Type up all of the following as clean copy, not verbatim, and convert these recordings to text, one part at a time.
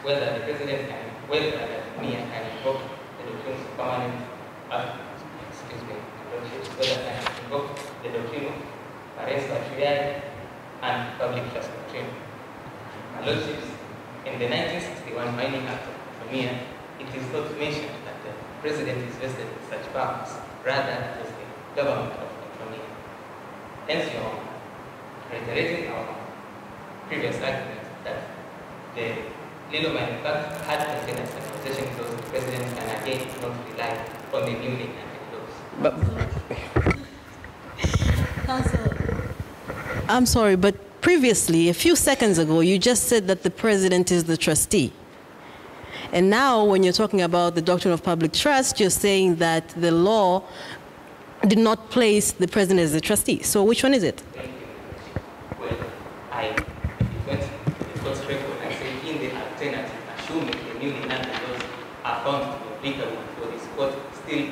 whether the president can, whether the Mia can invoke the doctrine of permanent, whether can invoke the doctrine of res patriae and public trust doctrine. My Lordships, in the 1961 Mining Act of Crimea, it is not mentioned that the president is vested with such powers, rather it is the government of Crimea. Hence, Your Honor, reiterating our previous argument that the legal manufacturer had contained as conversation so the president can again not rely on the newly enacted laws. Counsel, I'm sorry, but previously, a few seconds ago, you just said that the president is the trustee. And now, when you're talking about the doctrine of public trust, you're saying that the law did not place the president as the trustee. So which one is it? Well, I went to the court's record and said in the alternative, assuming the newly enacted laws are found to be applicable for this court, still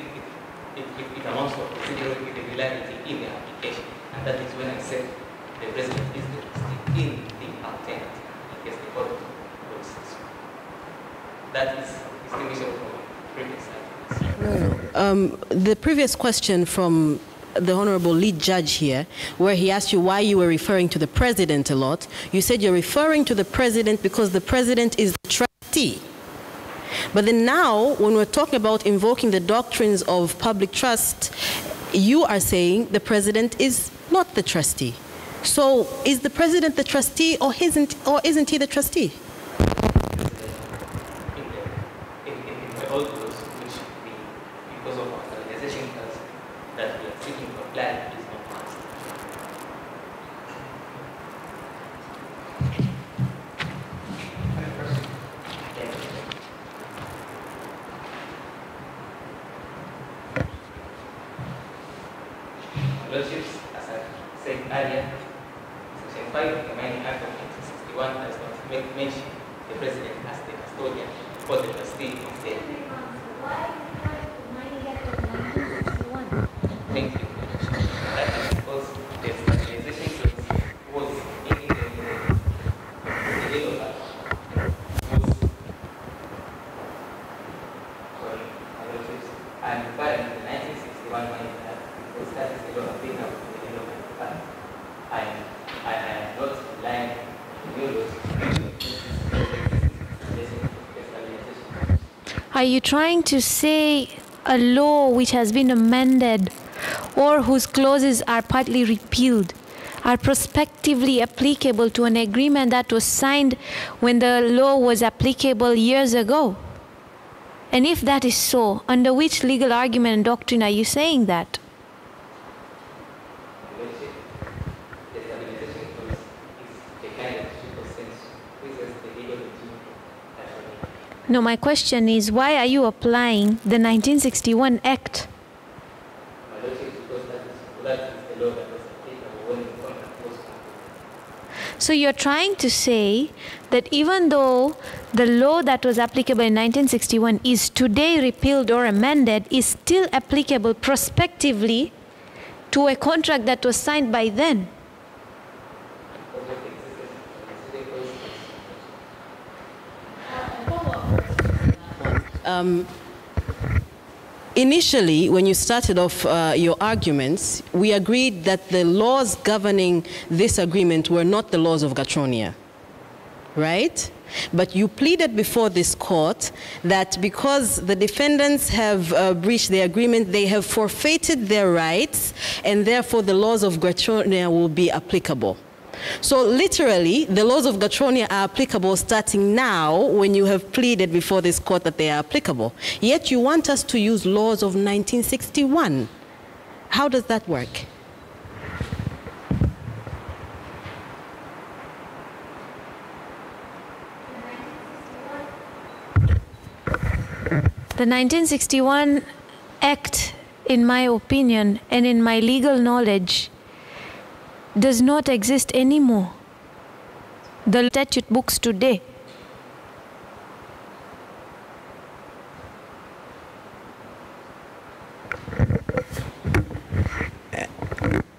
it amounts to considerable irregularity in the application. And that is when I said the president is the trustee in the alternative, in case the court goes this way. That is distinguishable from previous arguments. The previous question from the Honorable Lead Judge here, where he asked you why you were referring to the president a lot, you said you're referring to the president because the president is the trustee. But then now, when we're talking about invoking the doctrines of public trust, you are saying the president is not the trustee. So is the president the trustee or isn't he the trustee? In the old laws, which we, because of our organization that we are seeking to apply, is not passed. Lordships, as I said earlier, Section 5 of the Mining Act of 1961 does not make mention the president as the custodian or the trustee of the. Why the Mining Act of 1961? Thank you. That is because the stabilization clause was in the legal act. And referring to the 1961 Mining Act, because that is the law applicable to the legal act. I am not relying on new laws. Are you trying to say a law which has been amended or whose clauses are partly repealed are prospectively applicable to an agreement that was signed when the law was applicable years ago? And if that is so, under which legal argument and doctrine are you saying that? No, my question is, why are you applying the 1961 Act? So you're trying to say that even though the law that was applicable in 1961 is today repealed or amended, is still applicable prospectively to a contract that was signed by then? Initially, when you started off your arguments, we agreed that the laws governing this agreement were not the laws of Gatronia, right? But you pleaded before this court that because the defendants have breached the agreement, they have forfeited their rights, and therefore the laws of Gatronia will be applicable. So literally, the laws of Gatronia are applicable starting now when you have pleaded before this court that they are applicable. Yet you want us to use laws of 1961. How does that work? The 1961 Act, in my opinion and in my legal knowledge, does not exist anymore. The statute books today.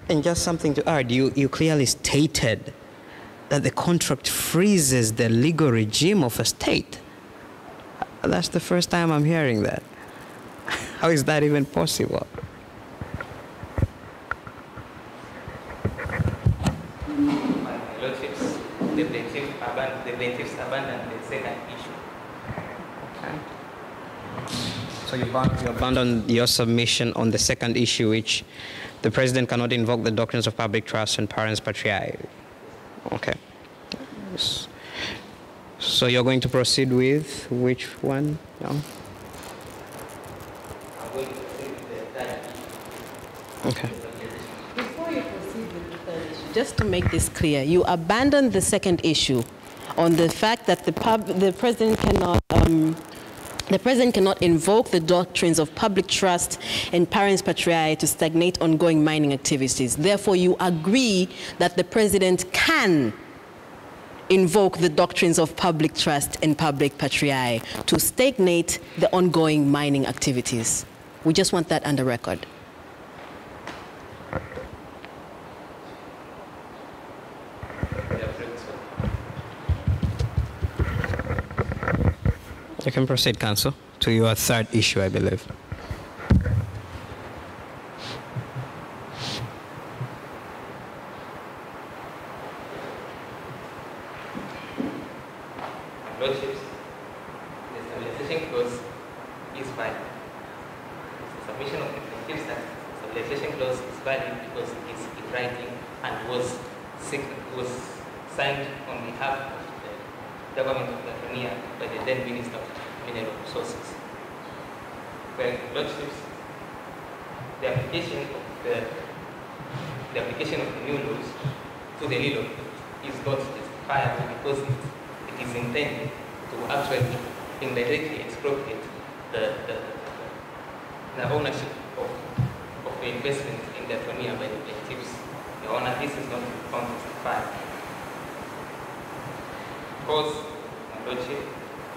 And just something to add, you clearly stated that the contract freezes the legal regime of a state. That's the first time I'm hearing that. How is that even possible? My lordships, the plaintiffs abandoned the second issue. Okay. So you abandoned your submission on the second issue, which the president cannot invoke the doctrines of public trust and parens patriae. Okay. So you're going to proceed with which one? No? I'm going to proceed with the third issue. Okay. Before you proceed with the third issue, just to make this clear, you abandoned the second issue on the fact that the president cannot invoke the doctrines of public trust and parens patriae to stagnate ongoing mining activities. Therefore, you agree that the president can invoke the doctrines of public trust and public patriae to stagnate the ongoing mining activities. We just want that under record. You can proceed, counsel, to your third issue, I believe. Lordships, the stabilization clause is valid. The submission of the plaintiffs that the stabilization clause is valid because it is in writing and was signed on behalf of the government of Tanzania by the then Minister of Mineral Resources. Well, Lordships, the application of the new laws to the LILO is not justifiable because it is intended to actually indirectly expropriate the ownership of the investment in the Tanzania by the plaintiffs. Your Honor, this is not found justified. Because, my Lordship,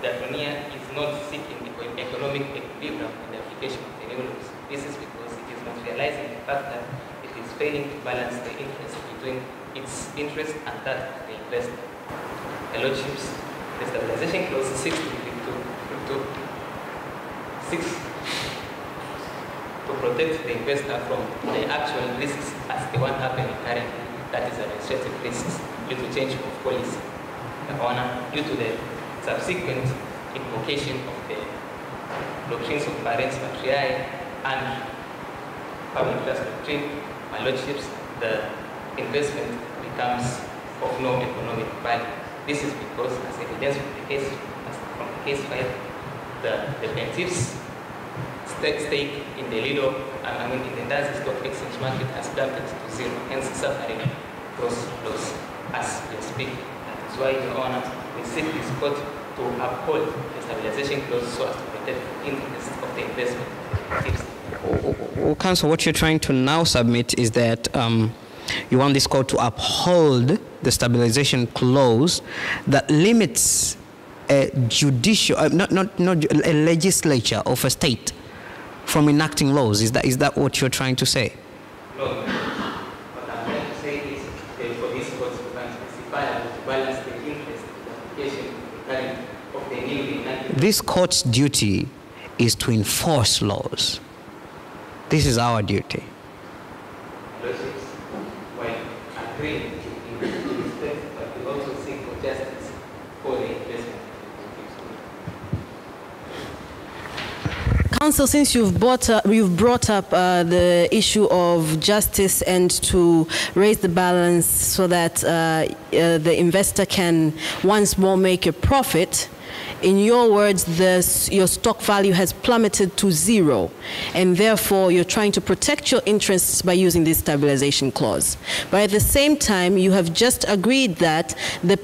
the Tanzania is not seeking economic equilibrium in the application of the new laws. This is because it is not realizing the fact that it is failing to balance the interest between its interest and that of the investor. The Lordships, the stabilization clause seeks to protect the investor from the actual risks as the one happening currently, that is administrative risks due to change of policy. Your Honor, due to the subsequent invocation of the doctrines of parens patriae and public trust doctrine, my Lordships, the investment becomes of no economic value. This is because, as evidence from the case file, the plaintiffs' stake in the LIDO, in the Ndazi stock exchange market has plummeted to zero, hence suffering gross loss as we speak. That is why, Your Honor, we seek this court to uphold the stabilization clause so as to protect the interests of the investment of the plaintiffs. Well, counsel, what you're trying to now submit is that you want this court to uphold the stabilization clause that limits a judicial, not a legislature of a state from enacting laws. Is that what you're trying to say? No. What I'm trying to say is for this court to specify to balance the interest of the application of the newly enacted. This court's duty is to enforce laws. This is our duty. Lordships, while agreeing to respect, but we also seek for justice for the investment. Counsel, since you've brought up the issue of justice and to raise the balance so that the investor can once more make a profit, in your words, your stock value has plummeted to zero, and therefore you're trying to protect your interests by using this stabilization clause. But at the same time, you have just agreed that the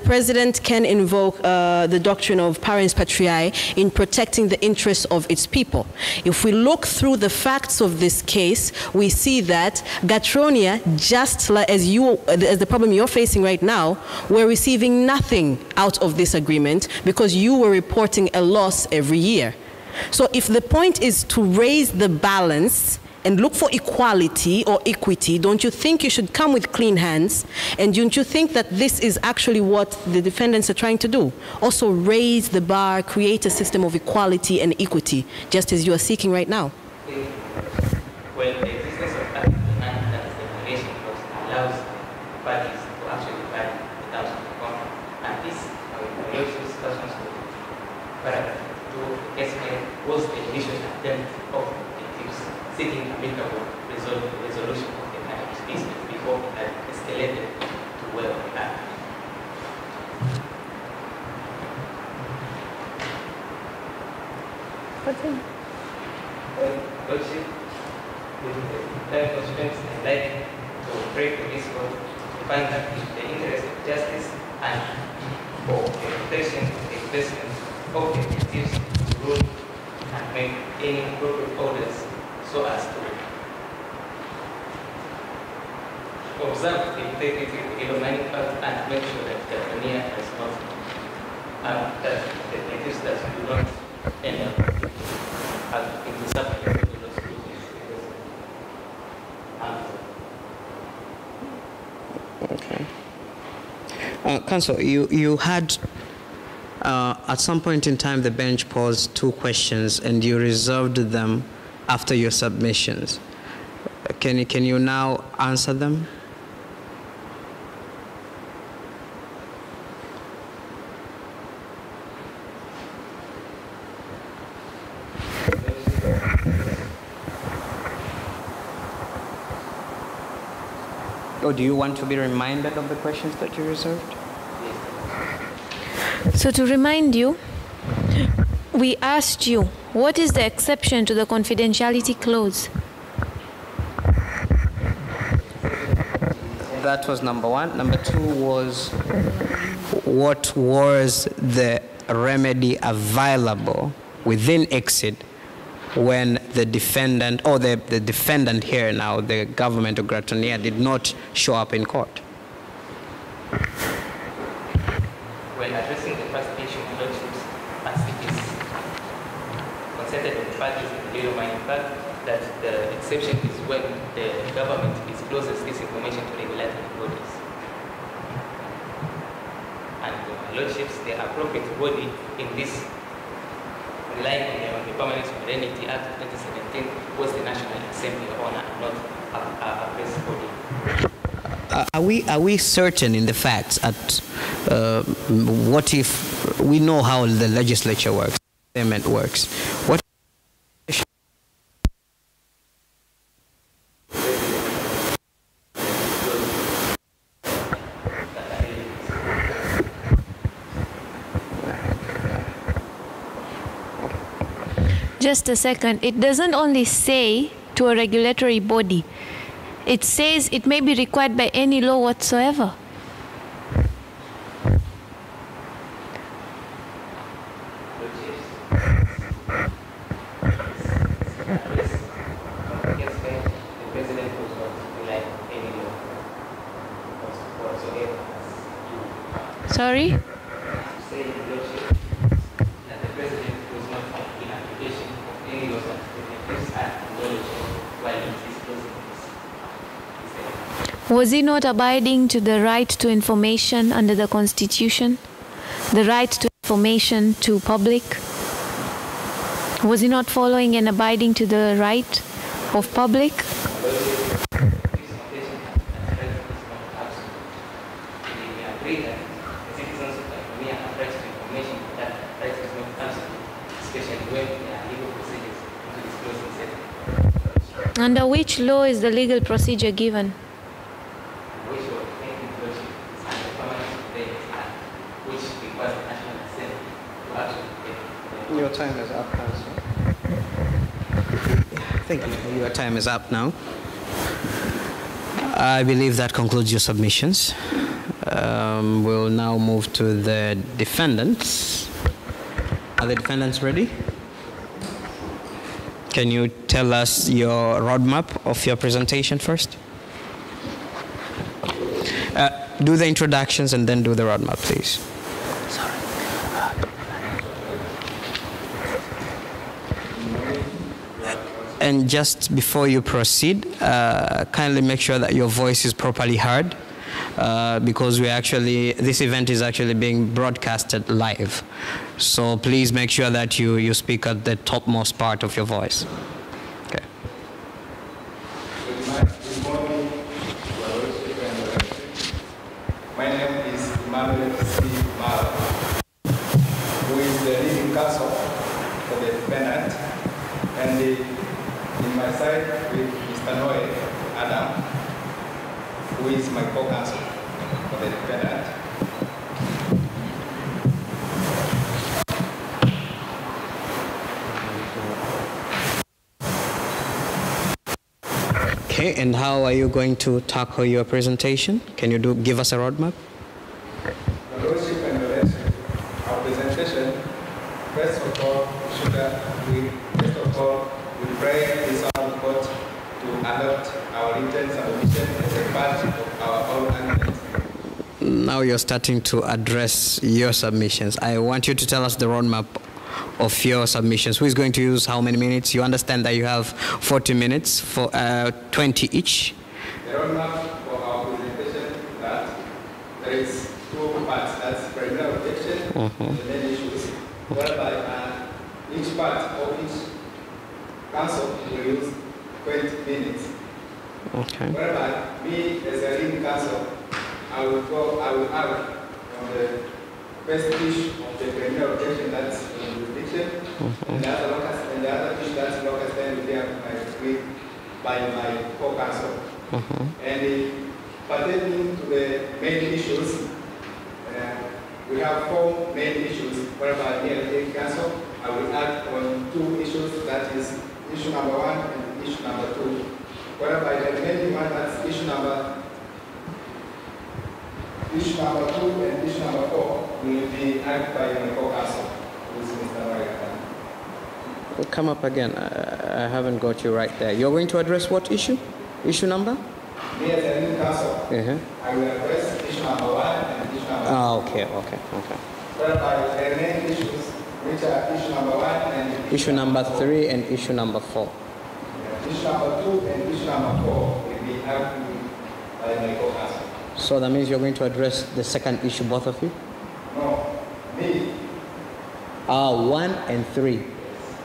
president can invoke the doctrine of parens patriae in protecting the interests of its people. If we look through the facts of this case, we see that Gatronia, just like as the problem you're facing right now, we're receiving nothing out of this agreement because you were reporting a loss every year. So if the point is to raise the balance and look for equality or equity, don't you think you should come with clean hands? And don't you think that this is actually what the defendants are trying to do? Also raise the bar, create a system of equality and equity, just as you are seeking right now. Well, the existence of Article 9 that is the regulation clause allows parties to actually buy the terms of the contract. And this violates persons to paragraph 2 of the case was the initial attempt of seeking amicable resolution of the marriage dispute before it had escalated to where we are. Lordship, with the time constraints, I'd like to pray to this court to find that in the interest of justice and for the protection of the investment of the plaintiffs to rule and make any appropriate orders so as to observe the integrity of the illegal mining act and make sure that the veneer does not, that the plaintiffs do not end up into suffering to those Okay. Counsel, you had at some point in time the bench posed 2 questions and you reserved them after your submissions. Can you now answer them? Or do you want to be reminded of the questions that you reserved? So to remind you, we asked you, what is the exception to the confidentiality clause? That was number 1. Number 2 was, what was the remedy available within exit when the defendant, or the defendant here now, the government of Gratonia, did not show up in court? When addressing the first issue, Lordships, as it is concerted with the parties in the illegal mining fact, that the exception is when the government discloses this information to regulatory bodies. And Lordships, the appropriate body in this, relying on the Permanent Sovereignty Act of 2017, was the National Assembly of Honor, not a press body. Are we certain in the facts at what if we know how the legislature works, parliament works? What? Just a second. It doesn't only say to a regulatory body. It says it may be required by any law whatsoever. Sorry? Was he not abiding to the right to information under the Constitution? The right to information to public? Was he not following and abiding to the right of public? Under which law is the legal procedure given? Your time is up, Council. Thank you. Your time is up now. I believe that concludes your submissions. We'll now move to the defendants. Are the defendants ready? Can you tell us your roadmap of your presentation first? Do the introductions and then do the roadmap, please. Sorry. And just before you proceed, kindly make sure that your voice is properly heard, because this event is actually being broadcasted live. So please make sure that you speak at the topmost part of your voice. Okay. Good morning, Your Lordship and Your Excellency. My name is Emmanuel C. Mara, who is the leading counsel for the defendant, and in my side with Mr. Noe Adam, who is my co-counsel for the defendant. Okay, and how are you going to tackle your presentation? Can you give us a roadmap? Your Lordship and Your Excellency, our presentation, first of all, we pray this honorable court to adopt our written submission as a part of our own arguments. Now you're starting to address your submissions. I want you to tell us the roadmap of your submissions. Who is going to use how many minutes? You understand that you have 40 minutes for 20 each. The roadmap for our presentation is that there is two parts. That's preliminary objection and the main issues, whereby each part of each counsel will use 20 minutes. Okay. Whereby me as a leading counsel, I will argue on the first issue of the preliminary objection, that's jurisdiction, and the other issue that's locus then will be agreed by my co-counsel. And pertaining to the main issues, we have 4 main issues, whereby me as leading counsel, I will act on 2 issues, that is issue number 1 and issue number 2, whereby the remaining one, that's issue number 2 and issue number 4 will be acted by my co-counsel, who is Mr. Mariatan. Come up again. I haven't got you right there. You're going to address what issue? Issue number? Me as a leading counsel, I will address issue number 1 and issue number 2. Okay. Whereby the remaining issues, which are issue number 1 and Issue number 3 and issue number 4. Issue number 2 and issue number 4 will be argued by my co-counsel. So that means you're going to address the second issue, both of you? No, me. 1 and 3.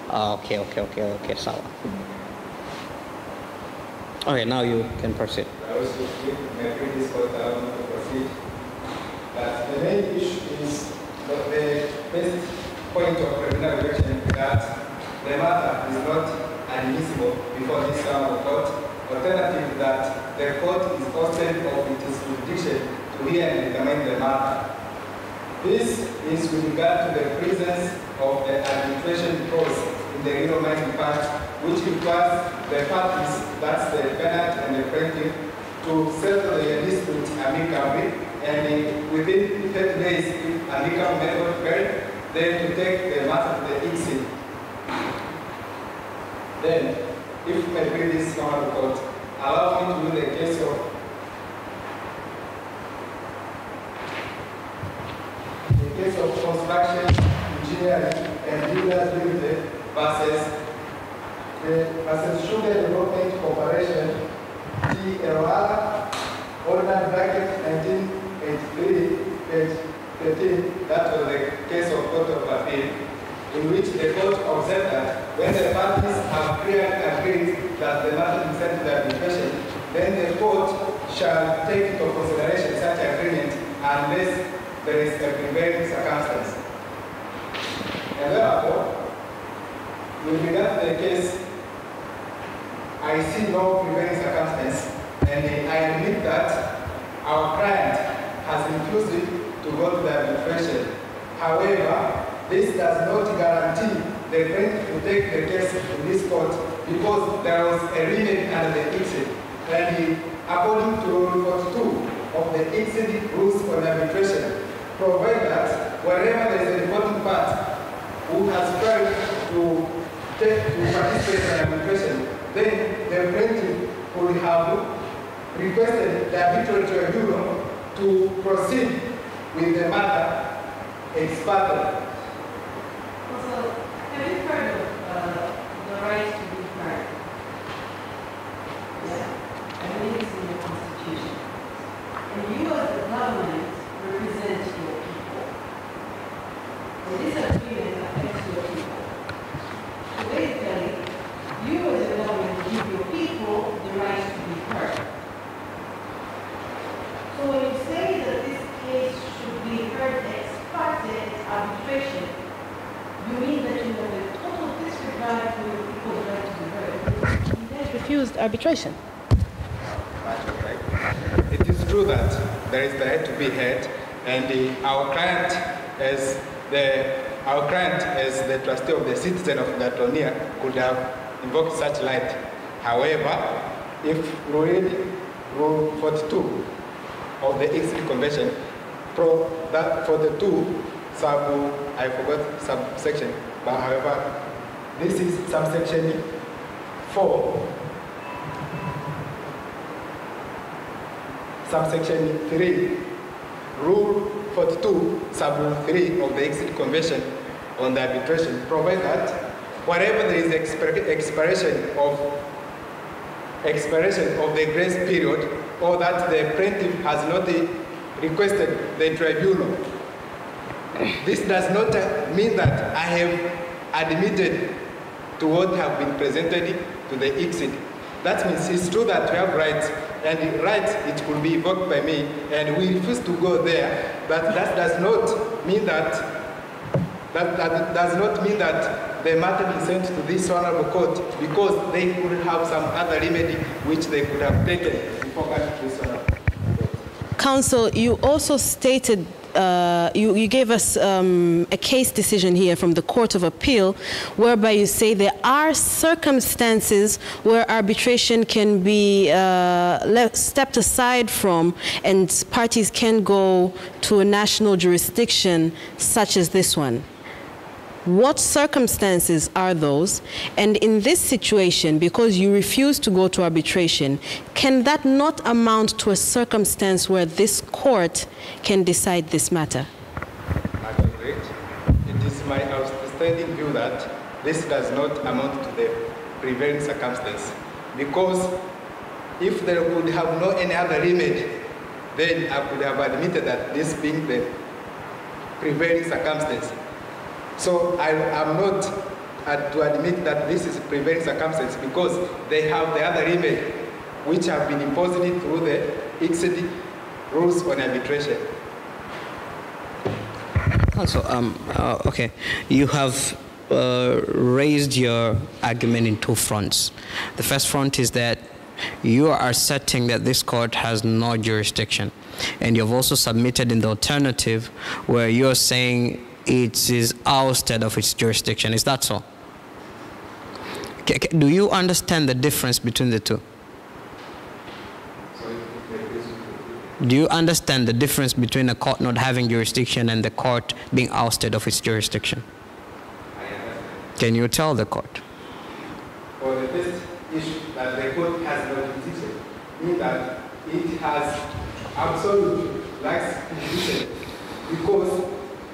Okay, sawa. Okay, now you can proceed. I also may this court allow me to proceed. But the main issue is that the first point of preliminary objection is that the matter is not admissible before this round of court. Alternative, that the court is hosted of its jurisdiction to hear and examine the matter. This is with regard to the presence of the arbitration clause in the real-minded part, which requires the parties, that's the defendant and the plaintiff, to settle the dispute amicably, and within 30 days, if amicable method failed, then to take the matter to the ICSID. Then, if I bring this normal court, allow me to do the case of construction, engineering, and builders limited versus Sugar Development Corporation, TLR, Ordinance Bracket 1983, page 13, that was the case of Court of Appeal, in which the court observed that when the parties have clearly agreed that the matter is sent to arbitration, then the court shall take into consideration such agreement unless there is a prevailing circumstance. And therefore, with regard to the case, I see no prevailing circumstance, and I admit that our client has refused to go to the arbitration. However, this does not guarantee the plaintiff to take the case to this court because there was a limit under the ICSID. And according to Rule 42 of the ICSID rules on arbitration, provide that wherever there is a reporting part who has failed to participate in arbitration, then the plaintiff would have requested the arbitral tribunal to proceed with the matter ex parte. Also, have you heard of the right to be heard? refused arbitration. It is true that there is the right to be heard, and our client as the trustee of the citizen of Gatonia could have invoked such right. However, if Rule 42 of the Exit Convention, for the I forgot subsection, but however, this is subsection 4, subsection 3, Rule 42, sub 3 of the Exit Convention on the arbitration provides that wherever there is expiration of the grace period, or that the plaintiff has not requested the tribunal, this does not mean that I have admitted to what have been presented to the exit. That means it's true that we have rights, and rights it could be invoked by me, and we refuse to go there. But that does not mean that the matter be sent to this honorable court, because they could have some other remedy which they could have taken before coming to this honorable court. Counsel, you also stated, you gave us a case decision here from the Court of Appeal, whereby you say there are circumstances where arbitration can be stepped aside from, and parties can go to a national jurisdiction such as this one. What circumstances are those? And in this situation, because you refuse to go to arbitration, can that not amount to a circumstance where this court can decide this matter? Great. It is my outstanding view that this does not amount to the prevailing circumstance, because if there would have no any other remedy, then I could have admitted that this being the prevailing circumstance. So I am not to admit that this is prevailing circumstance, because they have the other remedy which have been imposed through the exit rules on arbitration. Also, okay, you have raised your argument in two fronts. The first front is that you are asserting that this court has no jurisdiction, and you've also submitted in the alternative where you're saying it is ousted of its jurisdiction. Is that so? Do you understand the difference between the two? Do you understand the difference between a court not having jurisdiction and the court being ousted of its jurisdiction? Can you tell the court? For the first issue, that the court has no jurisdiction, means that it has absolute lax jurisdiction, because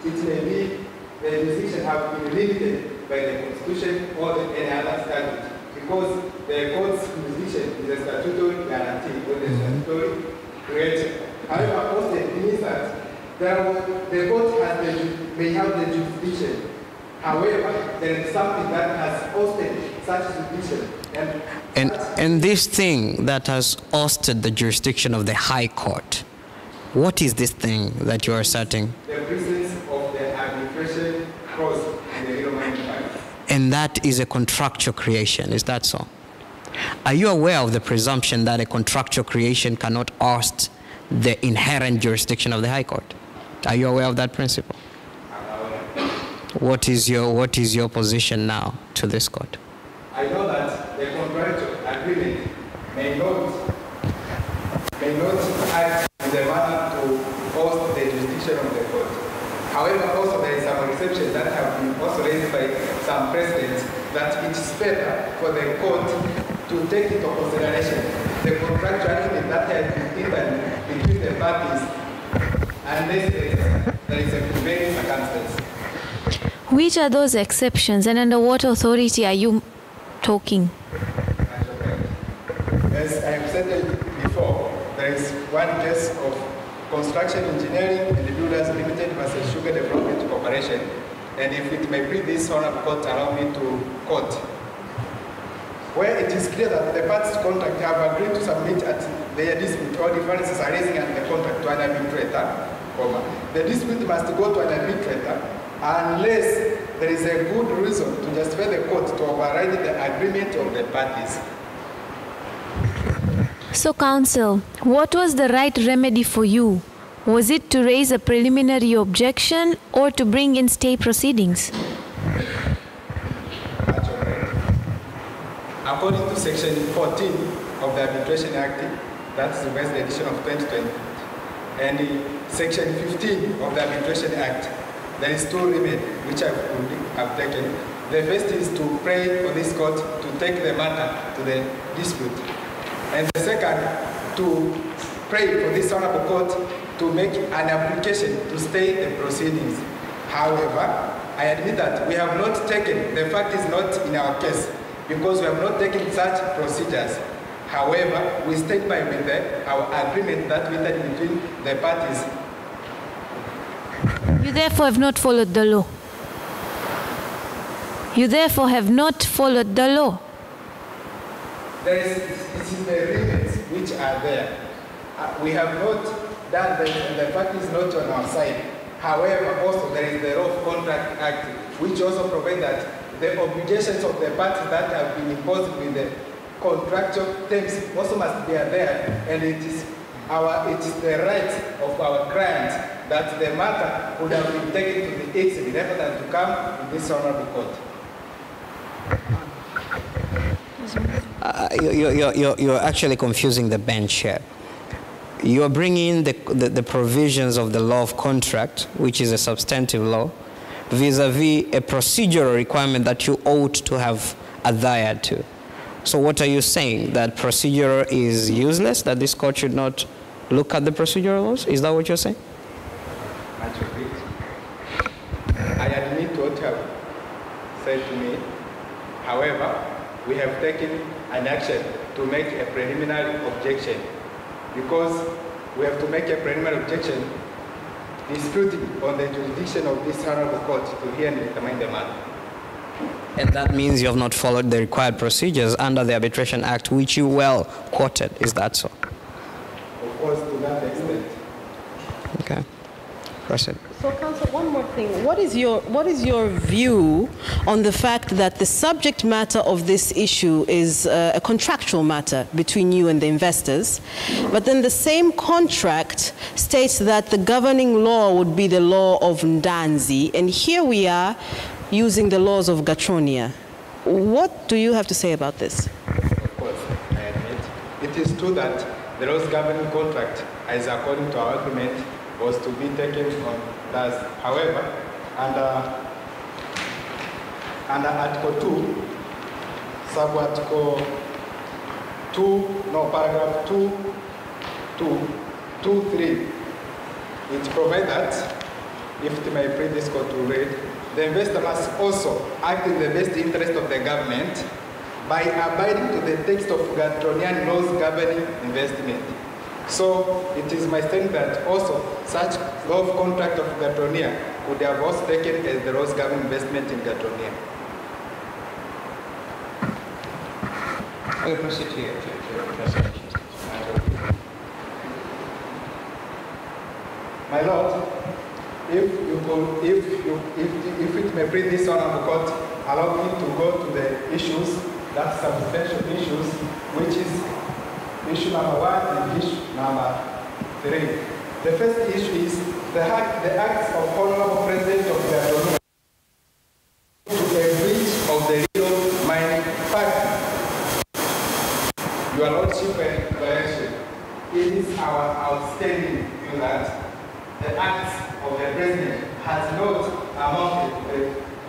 it may be the jurisdiction have been limited by the Constitution or any other statute, because the court's jurisdiction is a statutory guarantee or the statutory creation. However, also it means that the court may have the jurisdiction. However, there is something that has ousted such jurisdiction. And this thing that has ousted the jurisdiction of the High Court, what is this thing that you are asserting? The presence of the arbitration clause in the Roman Empire. And that is a contractual creation, is that so? Are you aware of the presumption that a contractual creation cannot oust the inherent jurisdiction of the High Court? Are you aware of that principle? What is your position now to this court? I know that the contractual agreement may not act in the manner to oust the jurisdiction of the court. However, also there is some exceptions that have been also raised by some precedents that it is better for the court to take into consideration the contractual agreement that has been entered between the parties, unless there is a prevailing circumstance. Which are those exceptions, and under what authority are you talking? As I have said before, there is one case of Construction Engineering and Builders Limited versus Sugar Development Corporation, and if it may please this honorable court, allow me to quote, where it is clear that the parties to contract have agreed to submit at their dispute or differences arising at the contract to an arbitrator, the dispute must go to an arbitrator unless there is a good reason to justify the court to override the agreement of the parties. So, counsel, what was the right remedy for you? Was it to raise a preliminary objection or to bring in stay proceedings? According to Section 14 of the Arbitration Act, that's the West edition of 2020, and Section 15 of the Arbitration Act, there is two remedies which I've taken. The first is to pray for this court to take the matter to the dispute. And the second, to pray for this honorable court to make an application to stay the proceedings. However, I admit that we have not taken, the fact is not in our case, because we have not taken such procedures. However, we stand by with our agreement that we had between the parties. You therefore have not followed the law. You therefore have not followed the law. This is the limits which are there. We have not done that, and the fact is not on our side. However, also there is the Law of Contract Act, which also provides that the obligations of the parties that have been imposed with the contractual terms also must be there, and it is the right of our clients that the matter would have been taken to the exit rather than to come to this honorable court. You're actually confusing the bench here. You are bringing the provisions of the law of contract, which is a substantive law, vis-a-vis a procedural requirement that you ought to have adhered to. So what are you saying? That procedure is useless? That this court should not look at the procedural laws? Is that what you're saying? I admit what you have said to me. However, we have taken an action to make a preliminary objection, because we have to make a preliminary objection disputing on the jurisdiction of this honorable court to hear and determine the matter. And that means you have not followed the required procedures under the Arbitration Act, which you well quoted. Is that so? Of course, to that extent. Okay. Proceed. So, counsel, one more thing. What is your view on the fact that the subject matter of this issue is a contractual matter between you and the investors, but then the same contract states that the governing law would be the law of Ndanzi, and here we are using the laws of Gatronia. What do you have to say about this? Of course, I admit. It is true that the laws governing contract, as according to our agreement, was to be taken on that. However, under Article 2, Sub-Article 2, no, Paragraph 2.3, it provides that, if it may please this court to read, the investor must also act in the best interest of the government by abiding to the text of Gatronian laws governing investment. So it is my statement that also such law of contract of Gatronia could have also taken as the laws governing investment in Gatronia. I will proceed here to My Lord, if it may please this honorable court, allow me to go to the issues, that's substantial issues, which is issue number 1 and issue number 3. The first issue is the acts of Honorable President of the Gatronia to a breach of the legal mining factor. Your Lordship and Direction, it is our outstanding view that the acts of the President has not amounted to the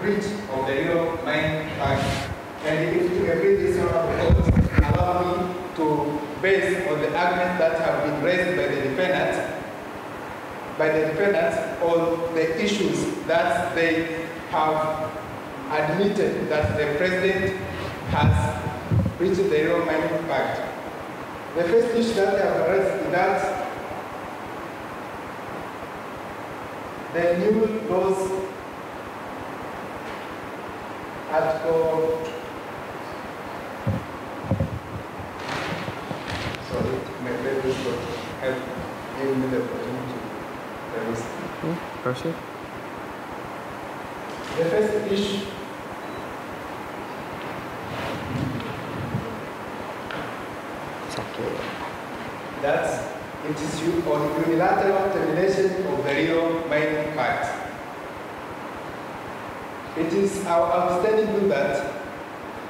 breach of the legal mining factor. And if you agree this honorable court, allow me to based on the arguments that have been raised by the defendants on the issues that they have admitted that the President has breached the Legal Mining Pact. The first issue that they have raised is that the new laws, Article have given me the opportunity to raise. Proceed. The first issue that it is on unilateral termination of the Rio Mining Pact. It is our understanding too that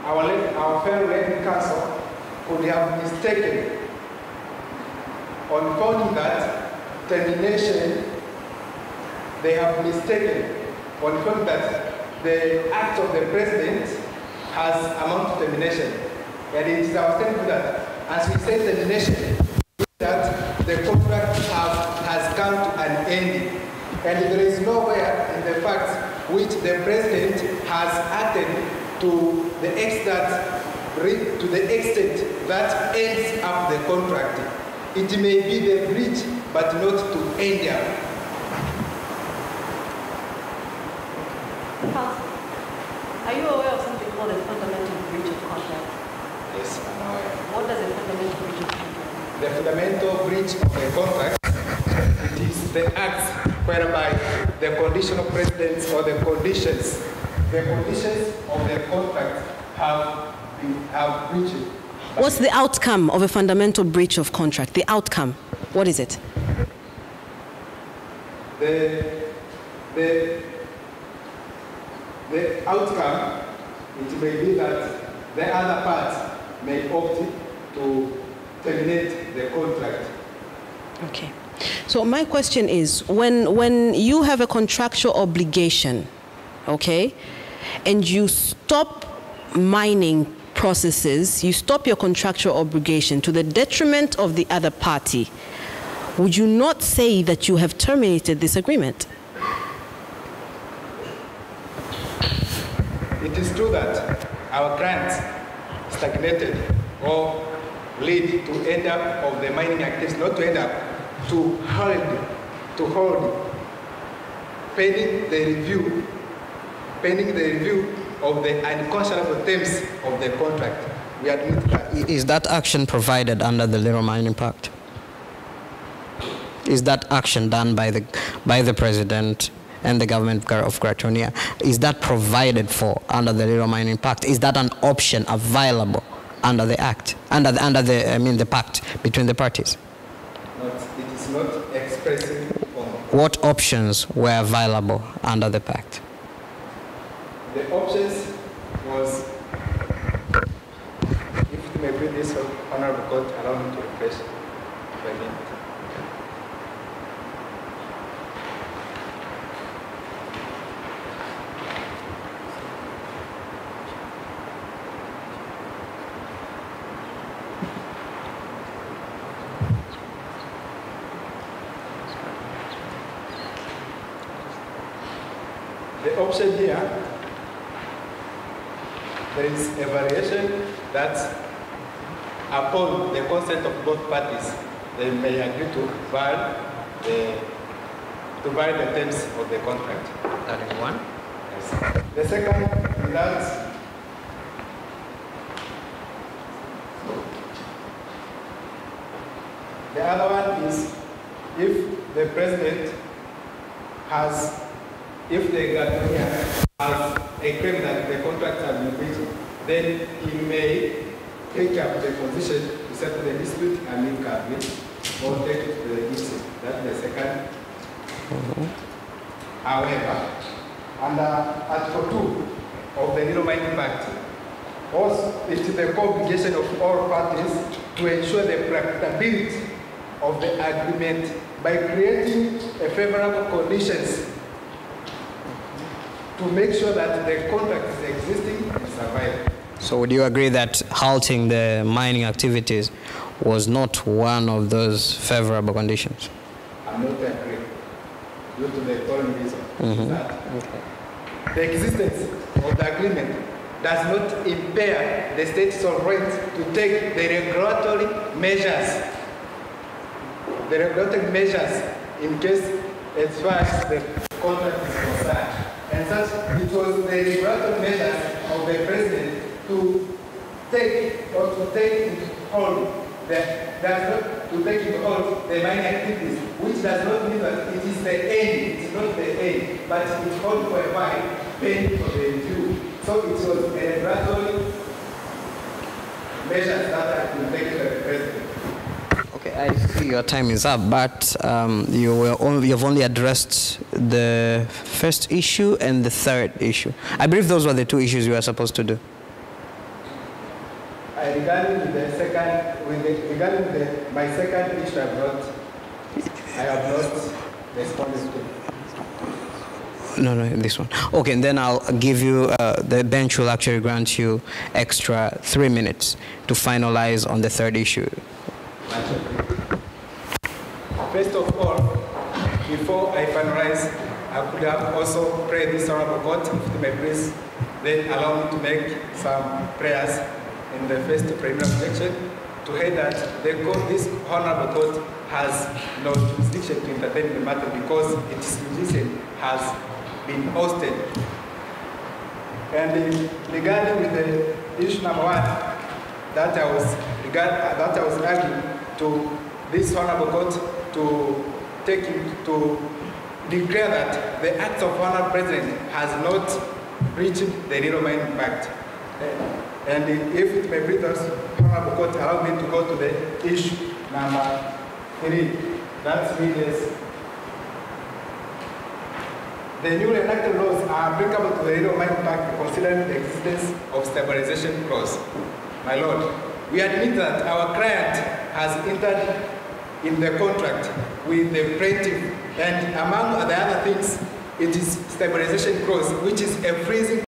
our fellow legal counsel could have mistaken on finding that termination. They have mistaken on finding that the act of the president has amount to termination. And it is our understanding that as we say termination, that the contract has come to an end. And there is nowhere in the facts which the president has acted to the extent that ends up the contract. It may be the breach, but not to end up. Are you aware of something called a fundamental breach of contract? Yes, I'm aware. What does a fundamental breach of contract mean? The fundamental breach of the contract, it is the act whereby the conditional precedents or the conditions of the contract have breached. What's the outcome of a fundamental breach of contract? The outcome, what is it? The outcome, it may be that the other part may opt to terminate the contract. Okay. So my question is, when you have a contractual obligation, okay, and you stop mining processes, you stop your contractual obligation to the detriment of the other party, would you not say that you have terminated this agreement? It is true that our grants stagnated or lead to end up of the mining activities, not to end up, to hold pending the review of the unconscionable terms of the contract. We admit that. Is that action provided under the Little Mining Pact? Is that action done by the president and the government of Gratonia? Is that provided for under the Little Mining Pact? Is that an option available under the act, under the pact between the parties? It is not expressing on. What options were available under the pact? The options was, if you may bring this honorable court, allow me to refresh my name. The option here, there is a variation that upon the consent of both parties, they may agree to vary the terms of the contract. That is one. Yes. The second is that the other one is if the president has, if the Gratonia has a claim that the contract has been breached, then he may take up the position to settle the dispute amicably or take it to the issue. That's the second. However, under Article 2 of the Little Mining Pact, also it is the obligation of all parties to ensure the practicability of the agreement by creating a favorable conditions to make sure that the contract is existing and surviving. So would you agree that halting the mining activities was not one of those favorable conditions? I'm not agree due to the following reason. That the existence of the agreement does not impair the state's right to take the regulatory measures in case as far as the contract is concerned. And such, it was the regulatory measures of the president to take into hold the mining activities, which does not mean that it is the end, it's not the end, but it's called for a while, pending for the review. So it was a regulatory measures that have been taken by the president. Okay, I see your time is up, but you've only addressed the first issue and the third issue. I believe those were the two issues you were supposed to do. Regarding my second issue, I have not responded to. No, this one. Okay, and then I'll give you, the bench will actually grant you extra 3 minutes to finalize on the third issue. First of all, before I finalize, I could have also prayed this honorable court, if it may please, then allow me to make some prayers in the first preliminary objection to hear that this honorable court has no jurisdiction to entertain the matter because its jurisdiction has been ousted. And regarding with the issue number one, that I was arguing to this honorable court to declare that the act of honorable president has not reached the real mind impact. And if it may please us, honorable court, allow me to go to the issue number 3. That's readers. The newly enacted laws are applicable to the real mind impact considering the existence of stabilization clause. My Lord, we admit that our client has entered in the contract with the plaintiff, and among the other things, it is stabilization clause, which is a freezing